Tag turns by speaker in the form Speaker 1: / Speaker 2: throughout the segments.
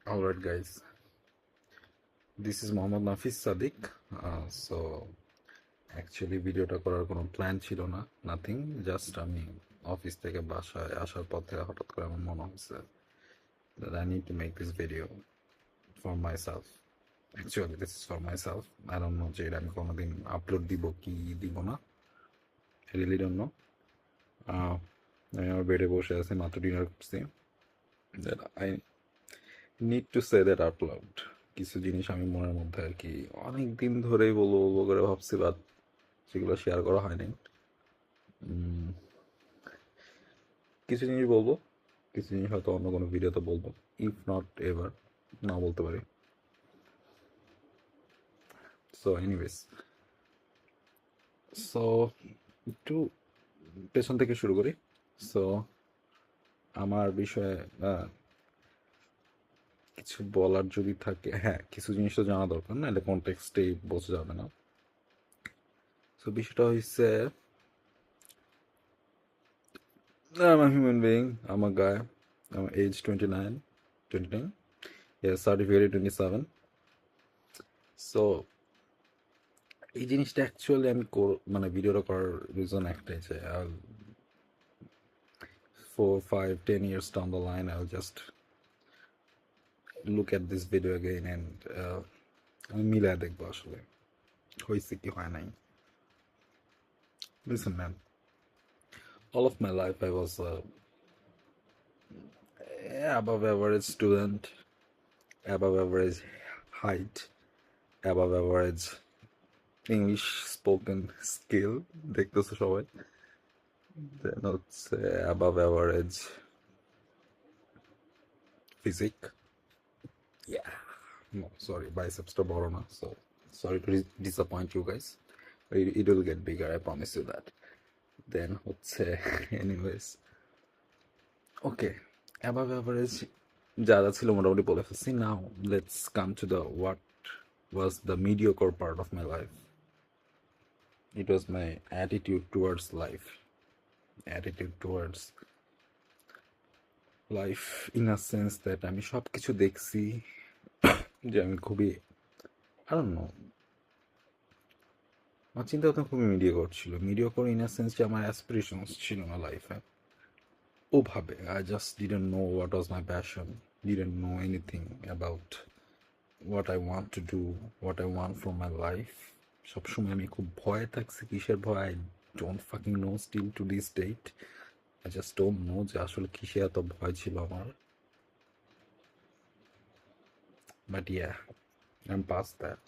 Speaker 1: Alright, guys, this is Mohammad Nafiz Sadiq. So actually ভিডিওটা করার কোনো প্ল্যান ছিল না, নাথিং, জাস্ট আমি অফিস থেকে বাসায় আসার পথে হঠাৎ করে আমার মনে হয়েছে that I need to make this video for myself. Actually, this is for myself. I don't know যে এটা আমি কোনোদিন আপলোড দিব কি দিব না, I really don't know. আমি আমার বেডে বসে আছি, মাত্র ডিনার করছি, that I need to say that out loud. কিছু জিনিস আমি মনের মধ্যে আর কি অনেক দিন ধরেই বলবো বলবো করে ভাবছি, বাট সেগুলো শেয়ার করা হয়নি। কিছু জিনিস বলবো, কিছু জিনিস হয়তো অন্য কোনো ভিডিওতে বলবো, ইফ নট এভার না বলতে পারি। সো এনিওয়েজ, সো একটু পেছন থেকে শুরু করি। সো আমার বিষয়ে কিছু বলার যদি থাকে, হ্যাঁ কিছু জিনিস তো জানা দরকার, না এটা কনটেক্সটেই বোঝা যাবে না। সো বিষয়টা হচ্ছে, I'm a human being, I'm a guy, I'm age 29, yeah, certificated 27. So এই জিনিসটা অ্যাকচুয়ালি আমি মানে ভিডিওটা করার রিজন একটাই, যে 4, 5, 10 years down the line I'll just look at this video again and আমি মিলায় দেখবো আসলে হয়েছে কি হয় নাই। Listen man, all of my life I was above average student, above average height, above average English spoken skill, দেখতেছো সবাই, then হচ্ছে above average physique. Yeah, no, sorry, bicepsটা বড় না, so sorry to disappoint you guys. It will get bigger, I promise you that. Then হচ্ছে anyways, okay, above average যারা ছিল মোটামুটি বলে ফেলছি। Now let's come to the what was the mediocre part of my life. It was my attitude towards life, attitude towards life in a sense that আমি সব কিছু দেখছি যে আমি খুবই, I don't know, আমার চিন্তা ভাবনা খুবই মিডিওকর ছিল। মিডিওকর ইন আ সেন্স যে আমার অ্যাসপিরেশনস ছিল না লাইফে ওভাবে। I just didn't know what was my passion, didn't know anything about what I want to do, what I want from my life. সবসময় আমি খুব ভয়ে থাকছি। কিসের ভয়? I don't fucking know still to this date. I just don't know যে আসলে কিসে এত ভয় ছিল আমার। But yeah, I am past that.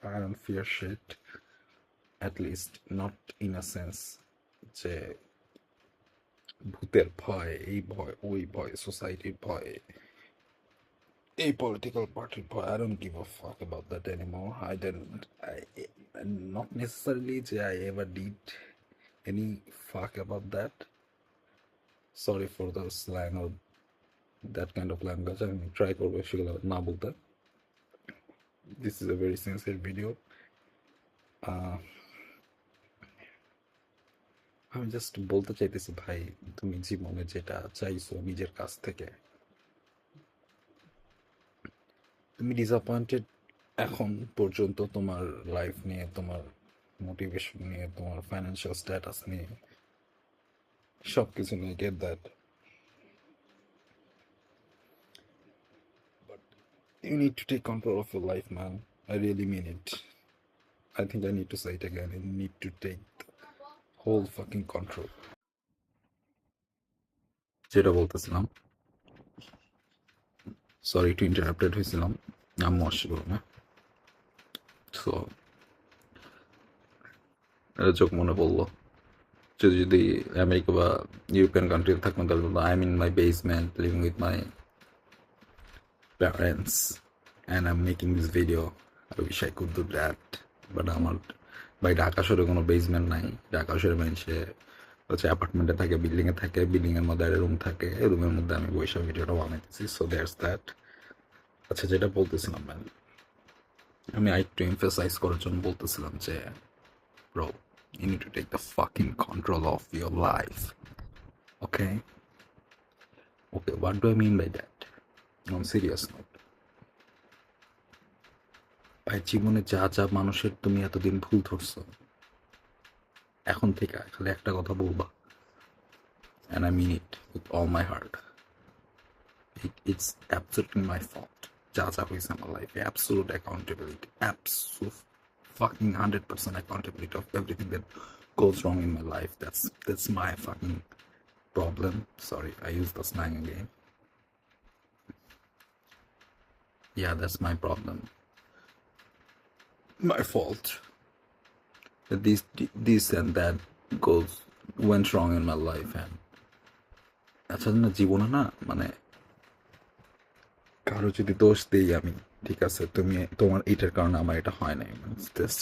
Speaker 1: I don't fear shit, at least not in a sense যে ভূতের ভয়, এই ভয়, ওই ভয়, সোসাইটির ভয়, এই পলিটিক্যাল পার্টির ভয়। I don't give a fuck about that anymore. Not necessarily যে I ever did any fuck about that. Sorry for the slang or that kind of language. আমি ট্রাই করবো সেগুলো না বলতে। This is a very sincere video. আমি just বলতে চাইতেছি ভাই, তুমি জীবনে যেটা চাইছো নিজের কাছ থেকে, তুমি ডিসঅ্যাপয়েন্টেড এখন পর্যন্ত তোমার লাইফ নিয়ে, তোমার মোটিভেশন নিয়ে, তোমার ফাইন্যান্সিয়াল স্ট্যাটাস নিয়ে, সব কিছু নিয়ে, get that, but you need to take control of your life man. I really mean it. I think I need to say it again. You need to take the whole fucking control. যেটা বলতেছিলাম, sorry একটু interrupted হয়েছিলাম, আম্মু আসছিল না, so এটা চোখ মনে পড়লো যে যদি আমেরিকা বা ইউরোপিয়ান কান্ট্রিতে থাকতাম তাহলে বলতো I am in my basement living with my parents and I am making this video. I wish I could do that, but আমার ভাই ঢাকা শহরে কোনো বেসমেন্ট নাই। ঢাকা শহরে মানুষে হচ্ছে অ্যাপার্টমেন্টে থাকে, বিল্ডিংয়ে থাকে, বিল্ডিংয়ের মধ্যে একটা রুম থাকে, এই রুমের মধ্যে আমি বৈশাখ ভিডিওটা বানাইতেছি। So that's that. আচ্ছা, যেটা বলতেছিলাম ম্যাম, আমি আরেকটু এমফাসাইজ করার জন্য বলতেছিলাম যে bro, you need to take the fucking control of your life. Okay? Okay, what do I mean by that? On serious note, ভাই জীবনে যা যা মানুষের তুমি এতদিন ভুল ধরছো, এখন থেকে খালি একটা কথা বলবা, and I mean it with all my heart. It's absolutely my fault. যা যা হয়েছে আমার লাইফে, absolute accountability, absolute fucking 100% accountability of everything that goes wrong in my life. That's my fucking problem. Sorry, I use the slang again. Yeah, that's my problem. My fault. That this and that went wrong in my life, and আচ্ছা না, জীবনে না মানে কারো যদি দোষ দিই আমি, ঠিক আছে তুমি তোমার এটার কারণে আমার এটা হয় নাই,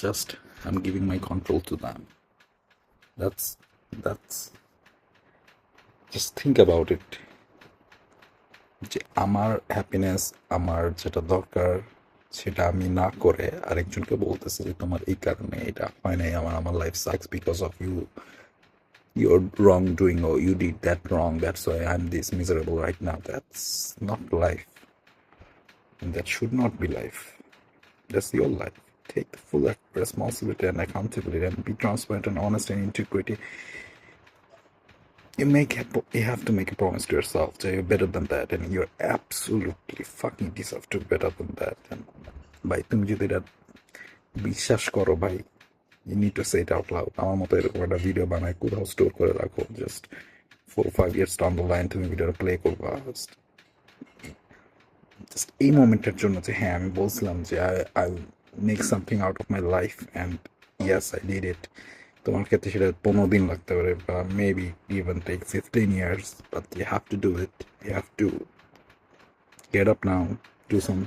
Speaker 1: just I am giving my control to them. That's that's just think about it, যে আমার হ্যাপিনেস, আমার যেটা দরকার সেটা আমি না করে আরেকজনকে বলতেছি যে তোমার এই কারণে এটা হয় নাই, আমার life sucks because of your wrongdoing, or you did that wrong, that's why I'm this miserable right now. That's not life, and that should not be life. That's your life. Take the full responsibility and accountability, and be transparent and honest and integrity. You have to make a promise to yourself that you're better than that, and you're absolutely fucking deserve to be better than that. And by তুমি যদি এটা বিশ্বাস করো ভাই, you need to say it out loud. আমার মতো এরকম একটা ভিডিও বানায় কোথাও স্টোর করে রাখো, just 4 or 5 years down the line তুমি ভিডিওটা প্লে করবা, জাস্ট এই মোমেন্টের জন্য যে হ্যাঁ আমি বলছিলাম যে I make something out of my life, and yes I did it. তোমার ক্ষেত্রে সেটা 15 দিন লাগতে পারে, বা maybe even take 15 years, but you have to do it. You have to get up now, do some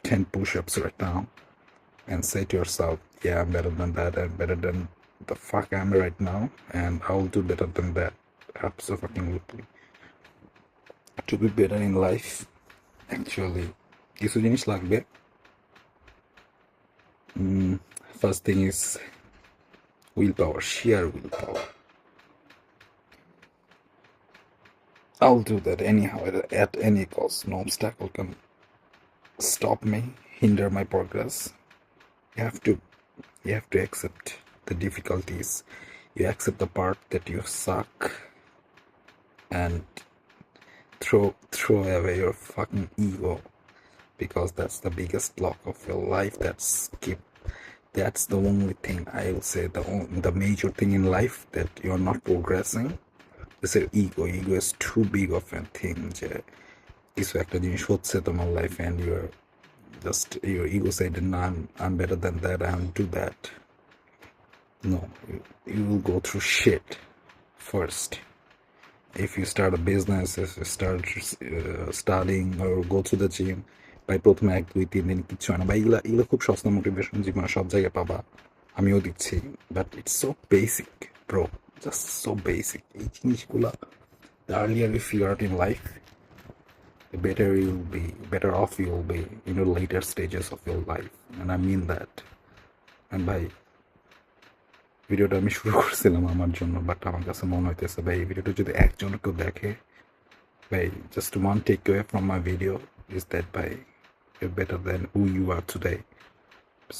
Speaker 1: 10 push-ups right now, and say to yourself, yeah, I'm better than that, I'm better than the fuck I'm right now, and I'll do better than that. Absolutely. To be better in life, actually কিছু জিনিস লাগবে। First thing is willpower, sheer willpower. I'll do that anyhow, at any cost. No obstacle can stop me, hinder my progress. You have to accept the difficulties. You accept the part that you suck, and throw away your fucking ego, because that's the biggest block of your life. That's the only thing I will say, the major thing in life that you're not progressing is your ego. Ego is too big of a thing যে কিছু একটা জিনিস হচ্ছে তোমার life, and your ego said no, I'm better than that, I'll do that. No, you will go through shit first. If you start a business, if you start studying or go to the gym, ভাই প্রথমে 1 2 3 দিন কিচ্ছু হয় না ভাই, এগুলো খুব সস্তা মোটিভেশন জীবনে সব জায়গায় পাবা, আমিও দিচ্ছি, but it's so basic bro, just so basic. এই জিনিসগুলো the earlier you figure out in life, the better off you'll be in your later stages of your life, and I mean that. And ভাই ভিডিওটা আমি শুরু করছিলাম আমার জন্য, but আমার কাছে মনে হইতেছে ভাই এই ভিডিওটা যদি একজন কেউ দেখে, ভাই just one takeaway from my video is that ভাই you're better than who you are today.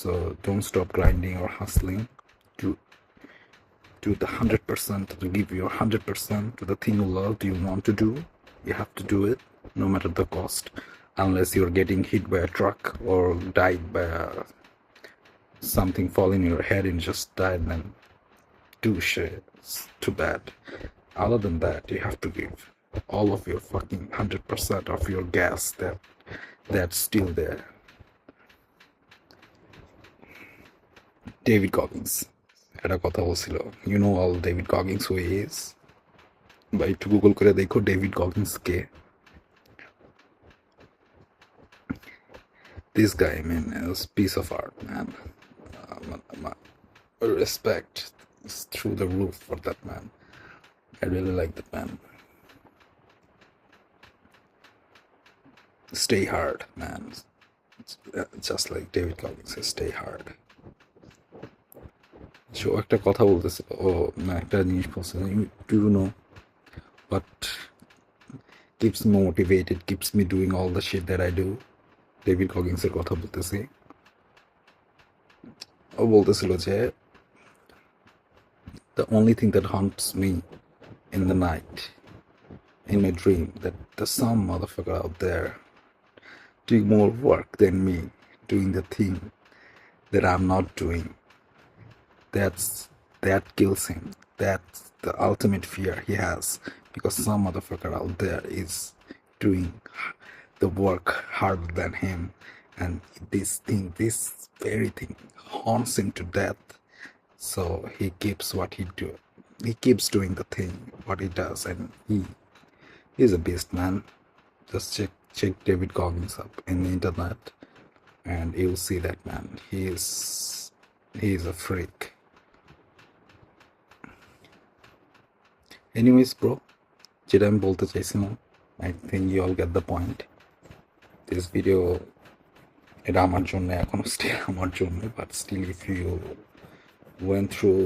Speaker 1: So don't stop grinding or hustling. Do the 100%, to give your 100% to the thing you love, you want to do. You have to do it no matter the cost, unless you're getting hit by a truck or died by something fall in your head and just died, then do shit. It's too bad. Other than that, you have to give all of your fucking 100% of your gas that's still there. David Goggins একটা কথা বলছিল, you know all David Goggins who he is? বা একটু Google করে দেখো David Goggins K. This guy, man, is a piece of art, man. My respect is through the roof for that man. I really like that man. Stay hard, man. Just like David Goggins says, stay hard. So একটা কথা বলতেছিল, ও না একটা জিনিস বলছে, you do know what keeps me motivated, keeps me doing all the shit that I do. David কগিন্সের কথা বলতেছি। ও বলতেছিল যে the only thing that haunts me in the night, in my dream, that there's some motherfucker out there doing more work than me, doing the thing that I'm not doing. That kills him. That's the ultimate fear he has, because some motherfucker out there is doing the work harder than him, and this very thing haunts him to death. So he keeps what he do. He keeps doing the thing what he does, and he's a beast, man. Just check David Goggins up in the internet, and you'll see that man. He is a freak. Anyways, bro, যেটা আমি বলতে চাইছিলাম, I think you all get the point. This video, এটা আমার জন্য এখনো still আমার জন্য, but still if you went through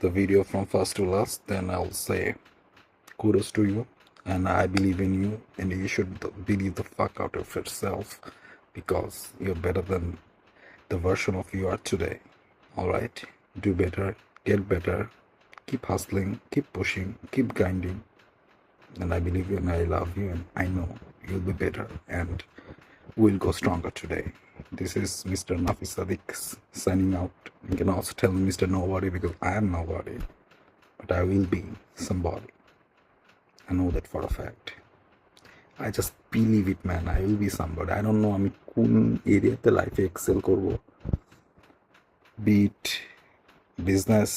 Speaker 1: the video from first to last, then I'll say kudos to you, and I believe in you, and you should believe the fuck out of yourself, because you're better than the version of you are today. All right, do better, get better, keep hustling, keep pushing, keep grinding, and I believe you, and I love you, and I know you'll be better and will go stronger today. This is Mr. Nafis Sadiq signing out. You can also tell me Mr. Nobody, because I am nobody, but I will be somebody. I know that for a fact. I just believe it, man. I will be somebody. I don't know আমি কোন এরিয়াতে লাইফে Excel করব। Bit business,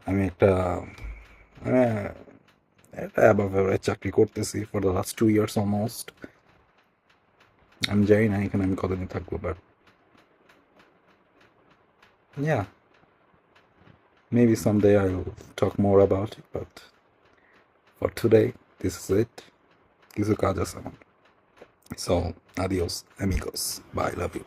Speaker 1: আমি একটা above average চাকরি করতেছি for the last 2 years almost. আমি জানি না এখানে আমি কতদিন থাকবো, but yeah, maybe someday I will talk more about it, but for today, this is it. কিছু কাজ আছে আমার। So, adios, amigos. Bye, love you.